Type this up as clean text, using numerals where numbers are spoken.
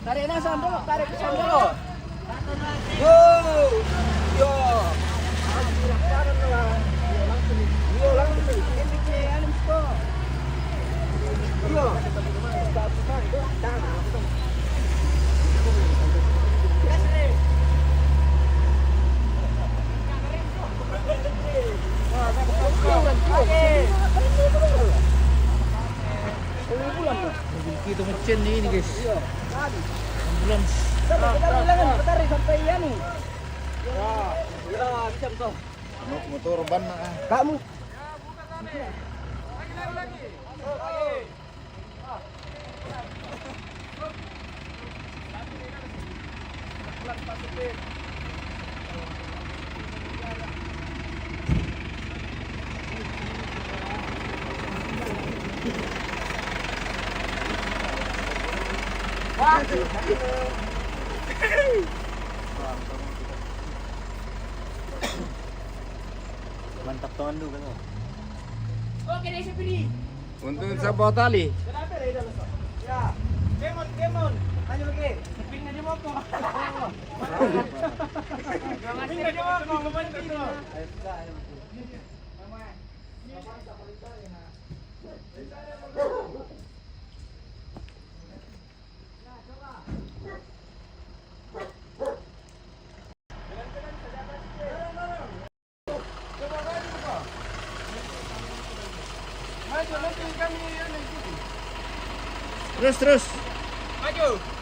Tarik na sandal, tarik ke sandal. Kita mesin ini guys. Ambulans. Tarik sampai ya nih. Ya, bisa tuh. Motor ban Kamu. mantap tuan dulu kan. Oke, deh saya pilih. Untuk sa bawa tali. Kenapa ya dalam so? Ya. Kemon. Hanya lagi. Sepingnya di moto. Jangan di moto, membantu itu. Terus. Maju.